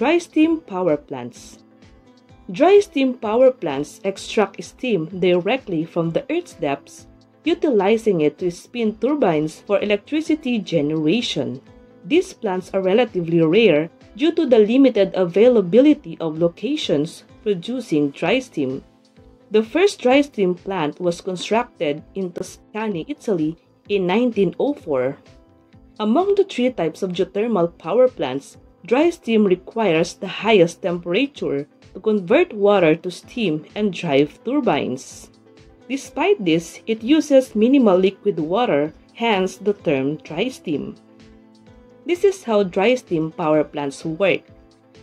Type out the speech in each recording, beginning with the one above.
Dry steam power plants. Dry steam power plants extract steam directly from the Earth's depths, utilizing it to spin turbines for electricity generation. These plants are relatively rare due to the limited availability of locations producing dry steam. The first dry steam plant was constructed in Tuscany, Italy in 1904. Among the three types of geothermal power plants, dry steam requires the highest temperature to convert water to steam and drive turbines. Despite this, it uses minimal liquid water, hence the term dry steam. This is how dry steam power plants work.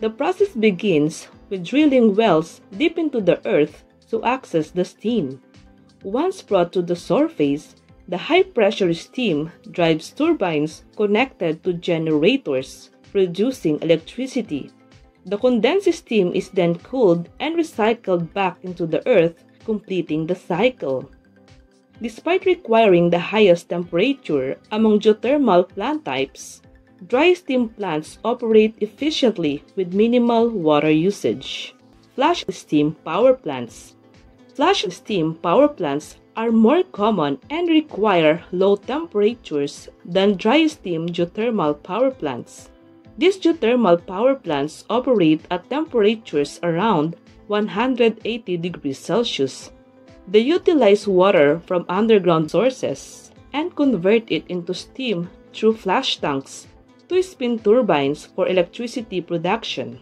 The process begins with drilling wells deep into the earth to access the steam. Once brought to the surface, the high-pressure steam drives turbines connected to generators, producing electricity. The condensed steam is then cooled and recycled back into the earth, completing the cycle. Despite requiring the highest temperature among geothermal plant types, dry steam plants operate efficiently with minimal water usage. Flash steam power plants. Flash steam power plants are more common and require low temperatures than dry steam geothermal power plants. These geothermal power plants operate at temperatures around 180 degrees Celsius. They utilize water from underground sources and convert it into steam through flash tanks to spin turbines for electricity production.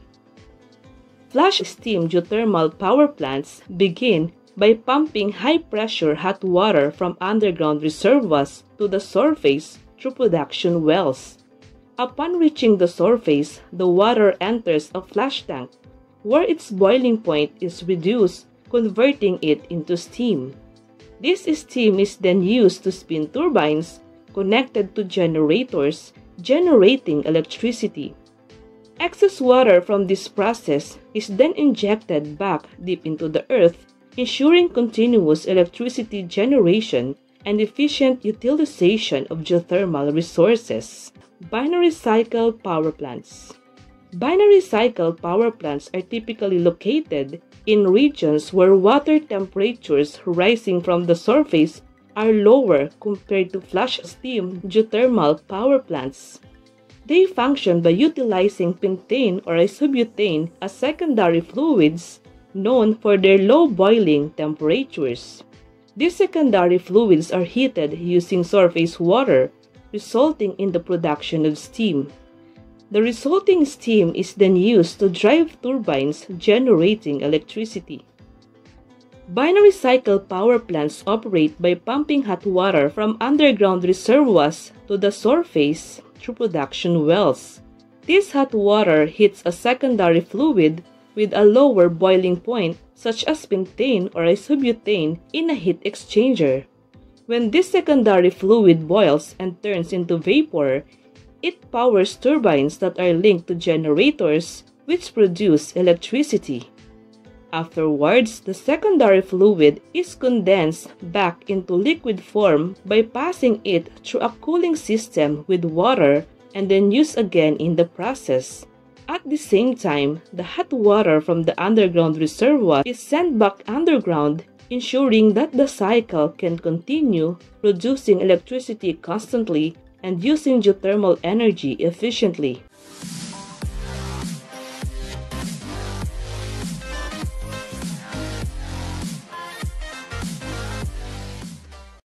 Flash steam geothermal power plants begin by pumping high-pressure hot water from underground reservoirs to the surface through production wells. Upon reaching the surface, the water enters a flash tank, where its boiling point is reduced, converting it into steam. This steam is then used to spin turbines connected to generators, generating electricity. Excess water from this process is then injected back deep into the earth, ensuring continuous electricity generation and efficient utilization of geothermal resources. Binary cycle power plants. Binary cycle power plants are typically located in regions where water temperatures rising from the surface are lower compared to flash steam geothermal power plants. They function by utilizing pentane or isobutane as secondary fluids known for their low boiling temperatures. These secondary fluids are heated using surface water, resulting in the production of steam. The resulting steam is then used to drive turbines generating electricity. Binary cycle power plants operate by pumping hot water from underground reservoirs to the surface through production wells. This hot water heats a secondary fluid with a lower boiling point, such as pentane or isobutane, in a heat exchanger. When this secondary fluid boils and turns into vapor, it powers turbines that are linked to generators, which produce electricity. Afterwards, the secondary fluid is condensed back into liquid form by passing it through a cooling system with water and then used again in the process. At the same time, the hot water from the underground reservoir is sent back underground, ensuring that the cycle can continue producing electricity constantly and using geothermal energy efficiently.